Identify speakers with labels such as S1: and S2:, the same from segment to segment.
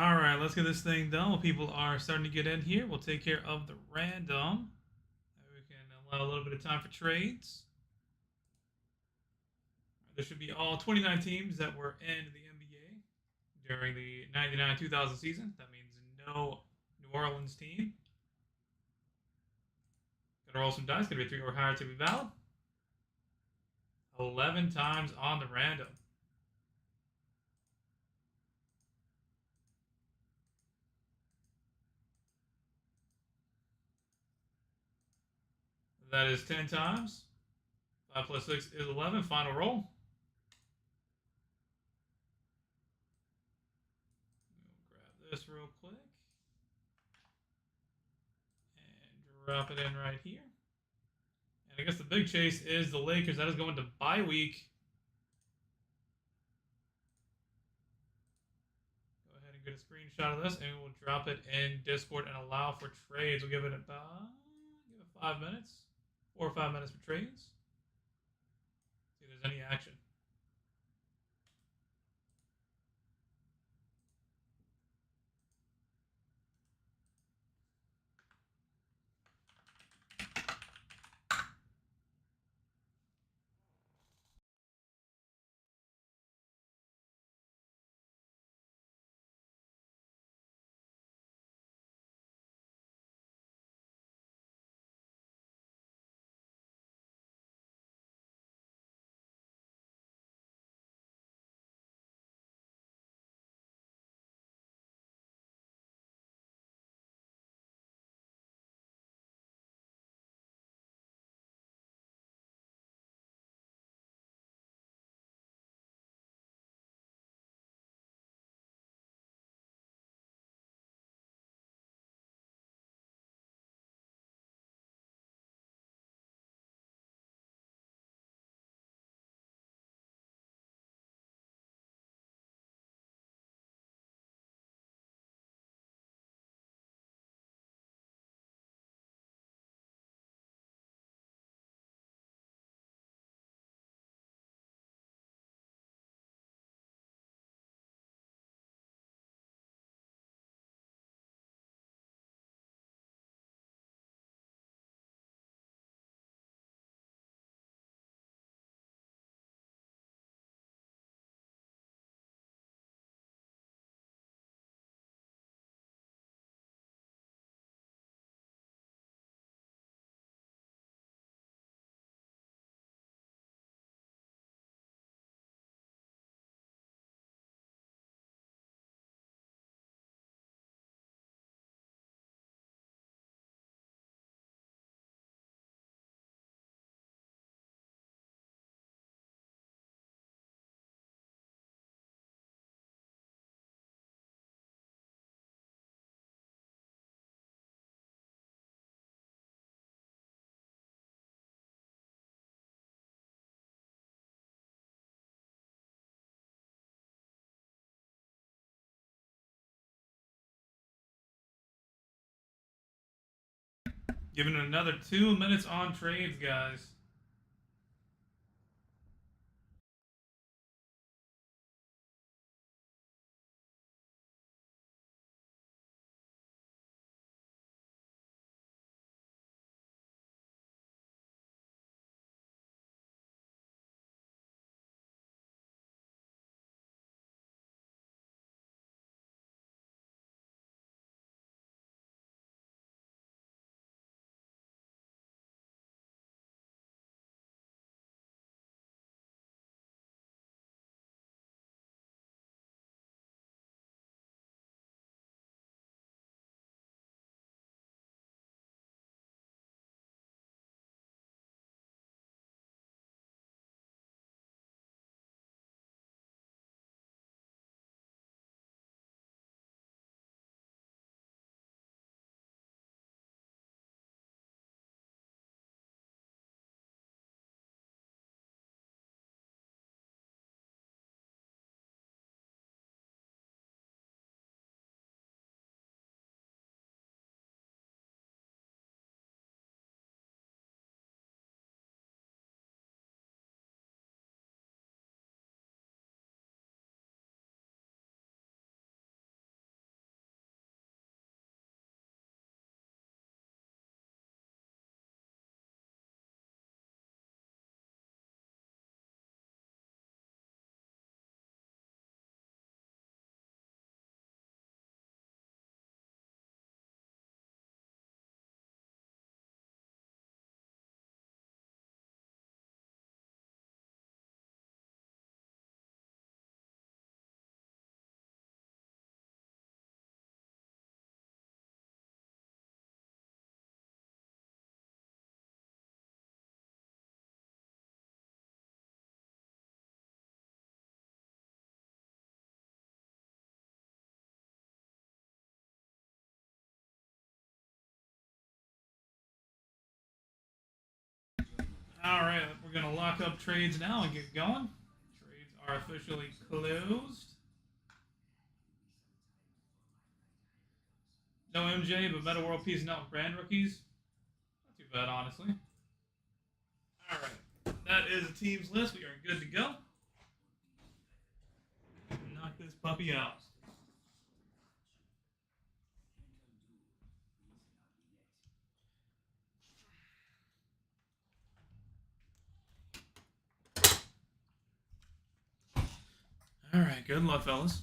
S1: All right, let's get this thing done. While people are starting to get in here, we'll take care of the random. We can allow a little bit of time for trades. There should be all 29 teams that were in the NBA during the 99-2000 season. That means no New Orleans team. Gonna roll some dice. Gonna be 3 or higher to be valid. 11 times on the random. That is 10 times. 5 plus 6 is 11. Final roll. We'll grab this real quick and drop it in right here. And I guess the big chase is the Lakers. That is going to bye week. Go ahead and get a screenshot of this, and we'll drop it in Discord and allow for trades. We'll give it 5 minutes, 4 or 5 minutes for trades. See if there's any action. Giving it another 2 minutes on trades, guys. All right, we're going to lock up trades now and get going. Trades are officially closed. No MJ, but Meta World Peace and out brand rookies. Not too bad, honestly. All right, that is the team's list. We are good to go. Knock this puppy out. All right, good luck, fellas.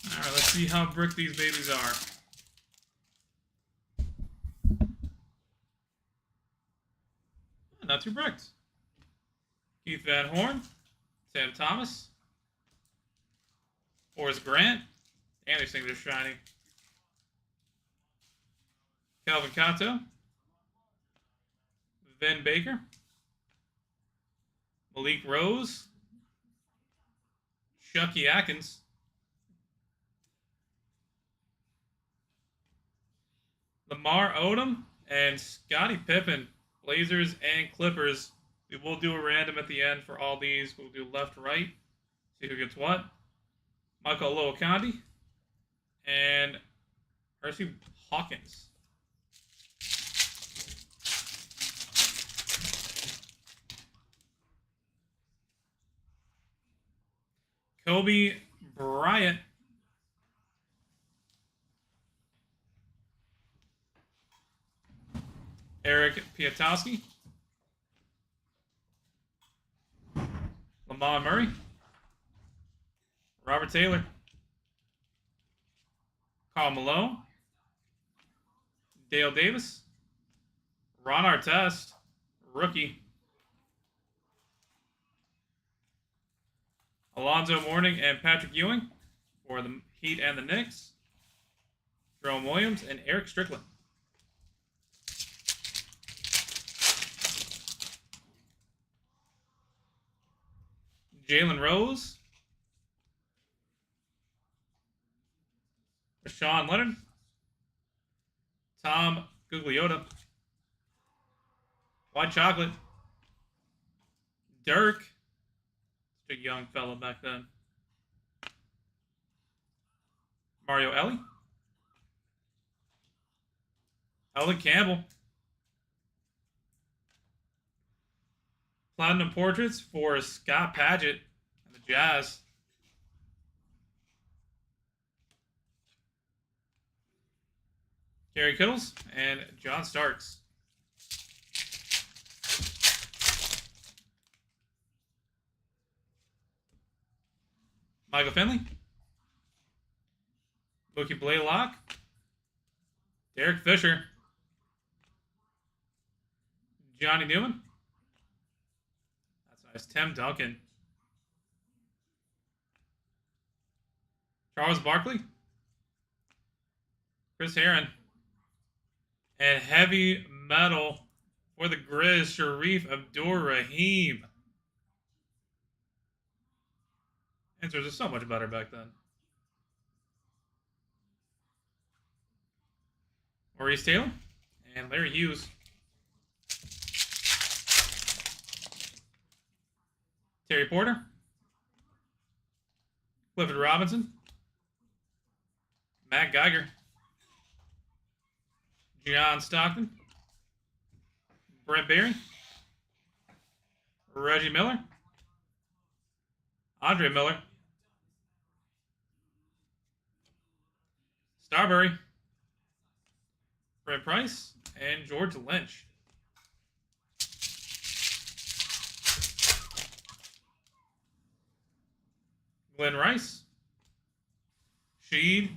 S1: All right, let's see how brick these babies are. Not too bricked. Keith Van Horn, Sam Thomas, Horace Grant, and these things are shiny. Calvin Cato, Vin Baker, Malik Rose, Chucky Atkins, Lamar Odom, and Scottie Pippen. Blazers and Clippers. We will do a random at the end for all these. We'll do left, right. See who gets what. Michael Oluokandi and Hersey Hawkins. Kobe Bryant. Eric Piatowski. Lamar Murray. Robert Taylor. Karl Malone. Dale Davis. Ron Artest. Rookie. Alonzo Mourning and Patrick Ewing for the Heat and the Knicks. Jerome Williams and Eric Strickland. Jalen Rose. Rashawn Leonard. Tom Gugliotta. White Chocolate. Dirk. Such a young fella back then. Mario Ellie. Elden Campbell. Platinum Portraits for Scott Padgett and the Jazz. Gary Kittles and John Starks. Michael Finley. Mookie Blaylock. Derek Fisher. Johnny Newman. That's nice. Tim Duncan. Charles Barkley. Chris Herron. And heavy metal for the Grizz, Sharif Abdur-Rahim. Answers are so much better back then. Maurice Taylor and Larry Hughes. Terry Porter. Clifford Robinson. Matt Geiger. John Stockton. Brett Barry. Reggie Miller. Andre Miller. Starbury. Brent Price. And George Lynch. Glenn Rice. Sheed.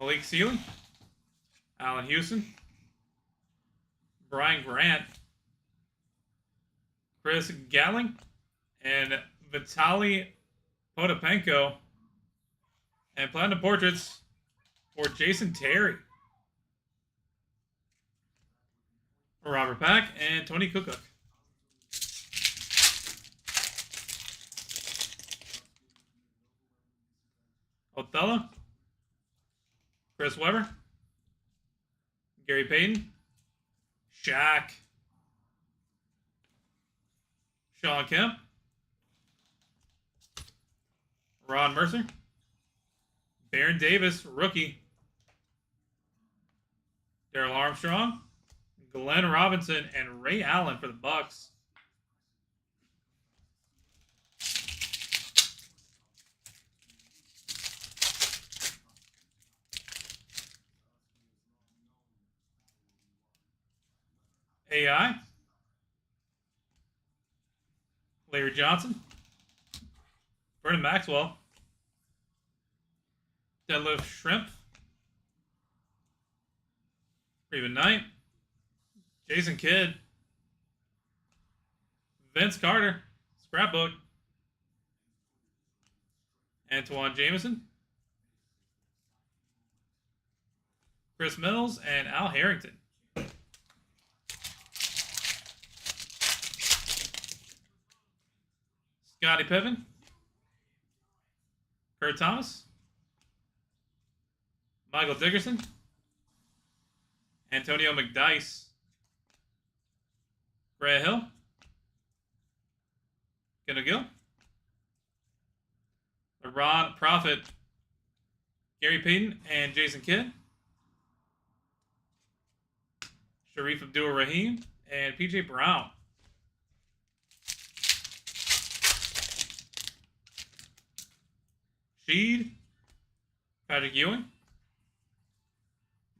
S1: Malik Sealy. Allen Houston. Brian Grant. Chris Galling and Vitaly Potapenko. And Platinum Portraits for Jason Terry. Robert Pack and Tony Kukoc. Othello. Chris Webber. Gary Payton. Shaq. Sean Kemp. Ron Mercer. Baron Davis, rookie. Darrell Armstrong. Glenn Robinson and Ray Allen for the Bucks. AI. Larry Johnson. Vernon Maxwell. Deadlift Shrimp. Raven Knight. Jason Kidd. Vince Carter. Scrapbook. Antoine Jameson. Chris Mills and Al Harrington. Scottie Pippen. Kurt Thomas. Michael Dickerson. Antonio McDyess. Brad Hill. Kendall Gill. LeBron Prophet. Gary Payton and Jason Kidd. Sharif Abdul-Rahim and PJ Brown. Sheed. Patrick Ewing.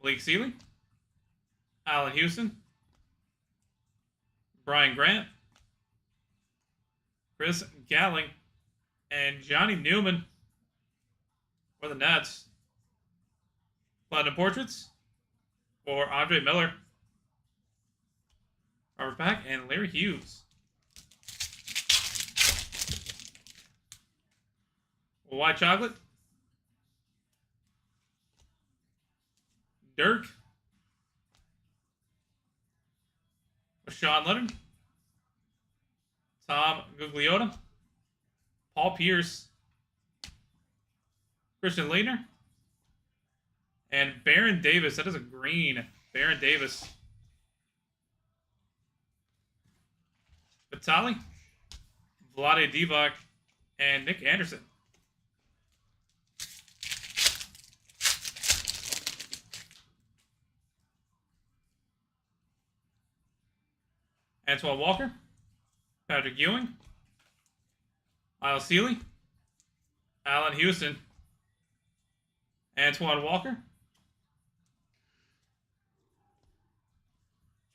S1: Malik Sealy. Allen Houston. Brian Grant. Chris Galling. And Johnny Newman for the Nets. Platinum Portraits for Andre Miller. Robert Pack and Larry Hughes. White Chocolate. Dirk. Sean Leonard. Tom Gugliotta. Paul Pierce. Christian Leitner. And Baron Davis. That is a green. Baron Davis. Vitali. Vlade Divac. And Nick Anderson. Antoine Walker. Patrick Ewing. Miles Sealy. Allen Houston. Antoine Walker.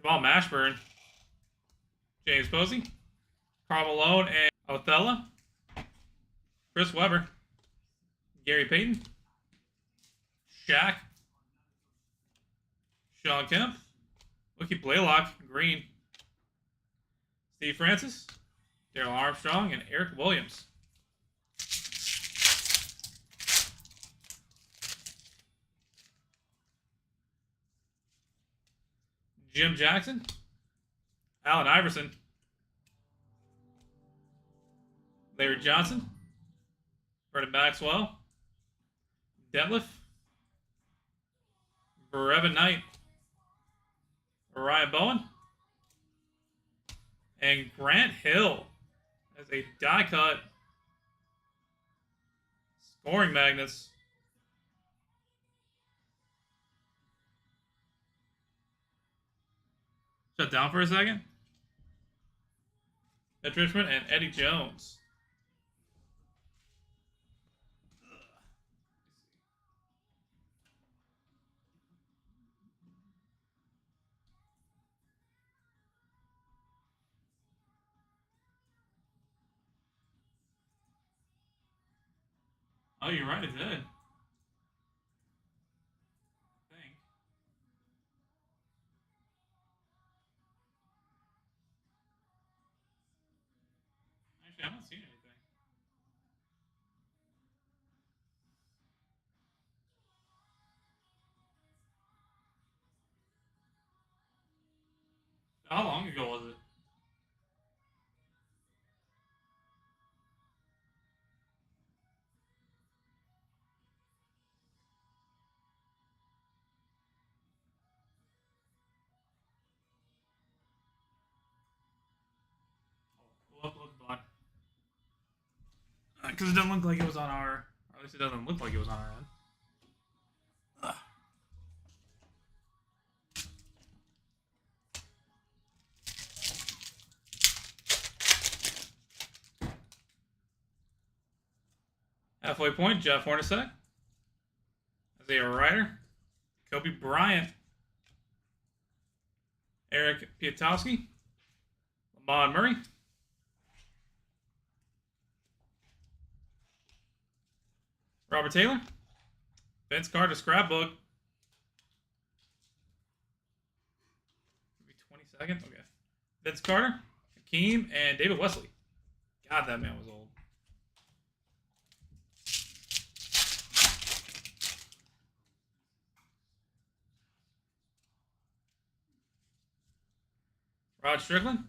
S1: Jamal Mashburn. James Posey. Karl Malone and Othello. Chris Webber. Gary Payton. Shaq. Sean Kemp. Wookie Blaylock. Green. Steve Francis. Darrell Armstrong and Eric Williams. Jim Jackson. Allen Iverson. Larry Johnson. Vernon Maxwell. Detlef. Brevin Knight. Ryan Bowen. And Grant Hill as a die cut. Scoring magnets. Shut down for a second. Mitch Richmond and Eddie Jones. Oh, you're right, it did. I think. Actually, I'm not seeing anything. How long ago was it? Pull up the blind. Because it doesn't look like it was on our. Or at least it doesn't look like it was on our end. Ugh. Halfway point, Jeff Hornacek. Isaiah Ryder. Kobe Bryant. Eric Piatowski. Lamont Murray. Robert Taylor. Vince Carter scrapbook. Maybe 20 seconds. Okay. Vince Carter, Hakeem, and David Wesley. God, that man was old. Rod Strickland.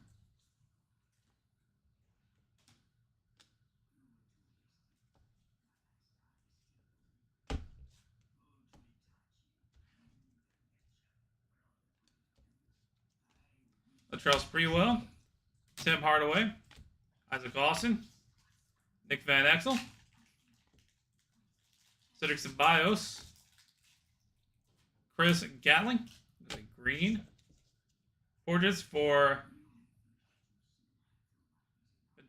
S1: Latrell Sprewell. Tim Hardaway. Isaac Austin. Nick Van Exel. Cedric Ceballos. Chris Gatling. Green. Portraits for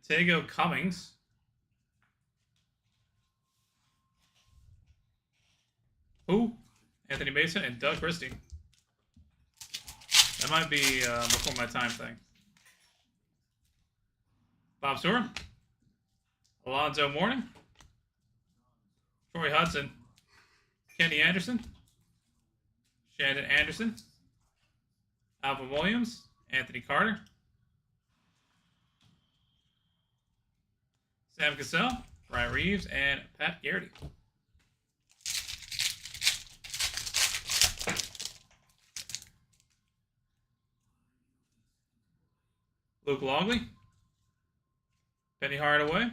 S1: Tago Cummings. Who? Anthony Mason and Doug Christie. That might be before my time thing. Bob Stewart. Alonzo Mourning. Troy Hudson. Kenny Anderson. Shannon Anderson. Alvin Williams. Anthony Carter. Sam Cassell. Brian Reeves. And Pat Garrity. Luke Longley. Penny Hardaway.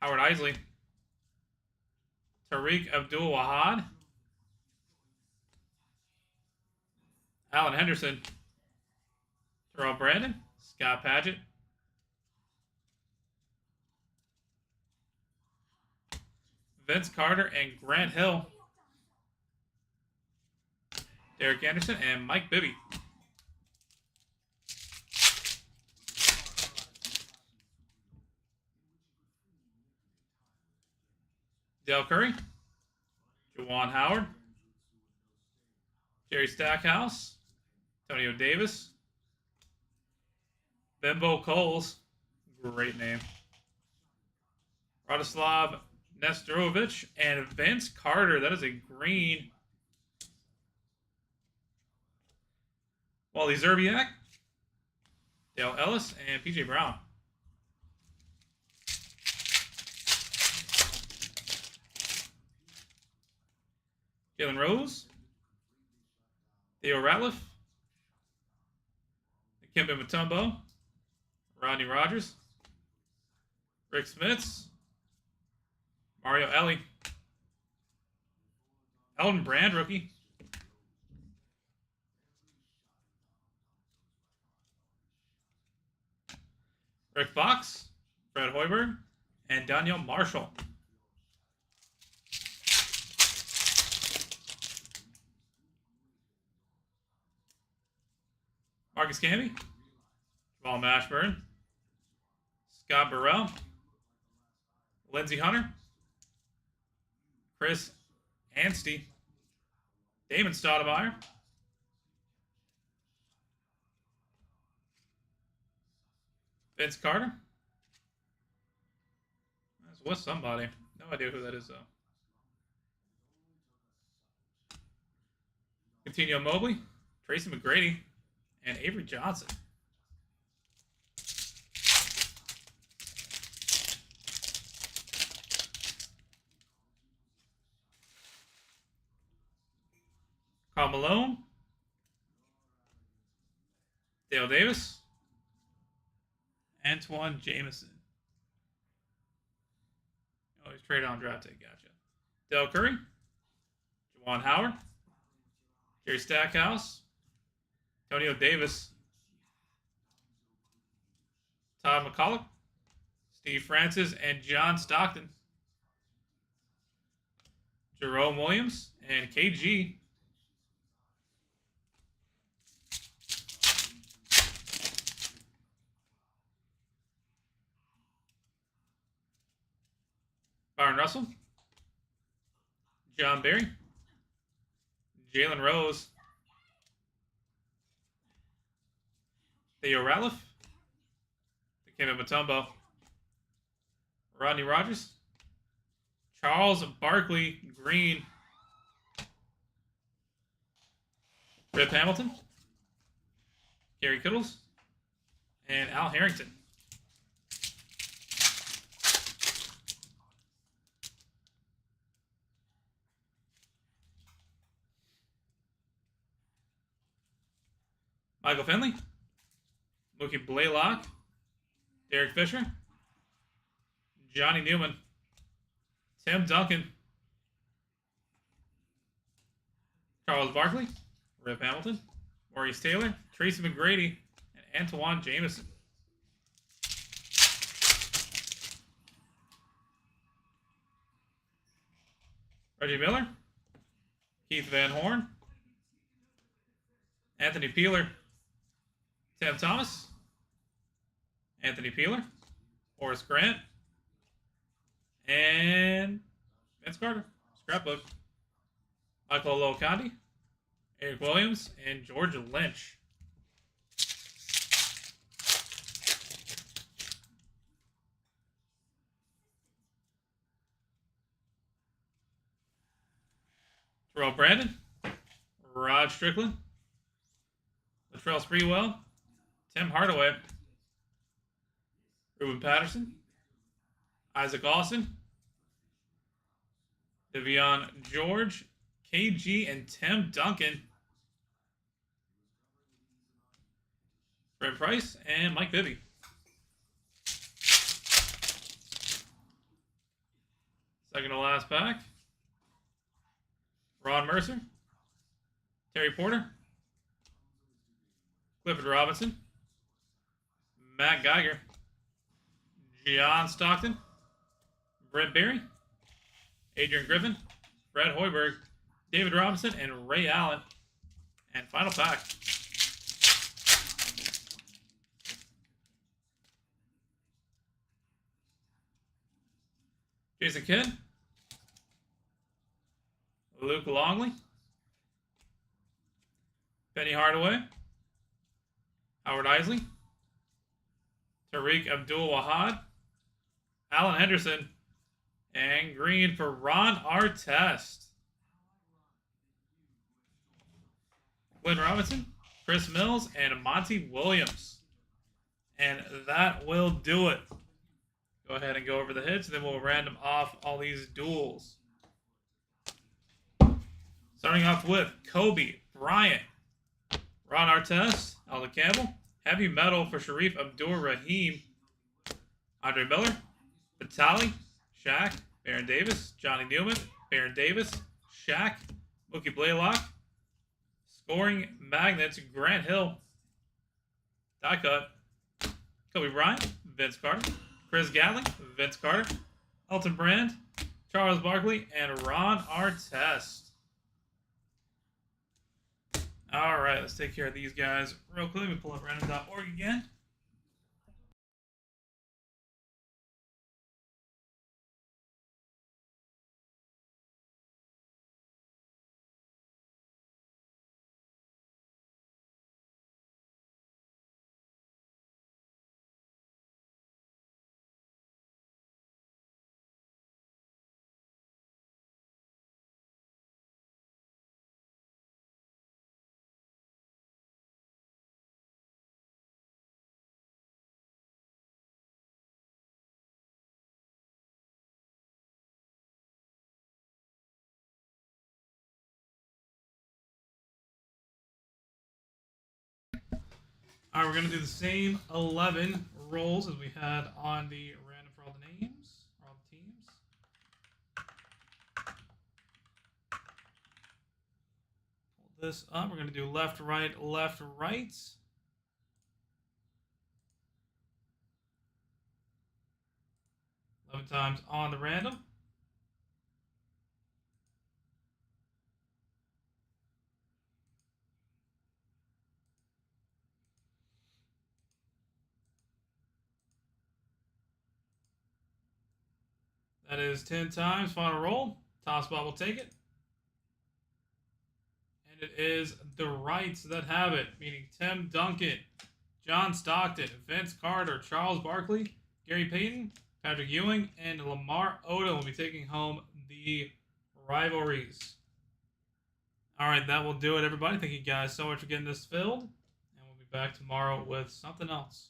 S1: Howard Isley. Tariq Abdul-Wahad. Alan Henderson. Terrell Brandon. Scott Padgett. Vince Carter and Grant Hill. Derek Anderson and Mike Bibby. Dale Curry. Juwan Howard. Jerry Stackhouse. Antonio Davis. Bimbo Coles. Great name. Radoslav Nestorovic and Vince Carter. That is a green. Wally Zerbiak. Dale Ellis and PJ Brown. Jalen Rose. Theo Ratliff. Kemba Mutombo. Rodney Rogers. Rick Smits. Mario Ellie. Elton Brand, rookie. Rick Fox. Fred Hoiberg. And Daniel Marshall. Marcus Camby. Jamal Mashburn. Scott Burrell. Lindsey Hunter. Chris Anstey. Damon Stoudemire. Vince Carter. That's with somebody. No idea who that is, though. Coutinho Mobley. Tracy McGrady. And Avery Johnson. Karl Malone. Dale Davis. Antoine Jameson. Oh, he's traded on draft day. Gotcha. Del Curry. Juwan Howard. Jerry Stackhouse. Antonio Davis. Todd McCullough. Steve Francis and John Stockton. Jerome Williams and KG. Byron Russell. John Barry. Jalen Rose. Theo Ratliff. Dikembe Mutombo. Rodney Rogers. Charles Barkley Green. Rip Hamilton. Gary Kittles. And Al Harrington. Michael Finley. Mookie Blaylock. Derek Fisher. Johnny Newman. Tim Duncan. Charles Barkley. Rip Hamilton. Maurice Taylor. Tracy McGrady. And Antoine Jameson. Reggie Miller. Keith Van Horn. Anthony Peeler. Sam Thomas. Anthony Peeler. Horace Grant. And Vince Carter. Scrapbook. Michael Locondi. Eric Williams. And George Lynch. Terrell Brandon. Rod Strickland. Latrell Sprewell. Tim Hardaway. Ruben Patterson. Isaac Austin. Devion George. KG and Tim Duncan. Brent Price and Mike Bibby. Second to last pack. Ron Mercer. Terry Porter. Clifford Robinson. Matt Geiger. John Stockton. Brent Berry. Adrian Griffin. Fred Hoiberg. David Robinson and Ray Allen. And final pack. Jason Kidd. Luke Longley. Penny Hardaway. Howard Isley. Tariq Abdul-Wahad. Alan Henderson. And green for Ron Artest. Glenn Robinson. Chris Mills. And Monty Williams. And that will do it. Go ahead and go over the hits, and then we'll random off all these duels. Starting off with Kobe Bryant, Ron Artest, Alden Campbell, Heavy Metal for Sharif Abdur-Rahim, Andre Miller, Vitali, Shaq, Baron Davis, Johnny Newman, Baron Davis, Shaq, Mookie Blaylock, Scoring Magnets, Grant Hill, Die Cut, Kobe Bryant, Vince Carter, Chris Gatling, Vince Carter, Elton Brand, Charles Barkley, and Ron Artest. All right, let's take care of these guys real quick. Let me pull up random.org again. All right, we're gonna do the same 11 rolls as we had on the random for all the names, or all the teams. Pull this up. We're gonna do left, right, left, right. 11 times on the random. That is 10 times. Final roll. Top spot will take it. And it is the rights that have it, meaning Tim Duncan, John Stockton, Vince Carter, Charles Barkley, Gary Payton, Patrick Ewing, and Lamar Odom will be taking home the rivalries. All right, that will do it, everybody. Thank you guys so much for getting this filled. And we'll be back tomorrow with something else.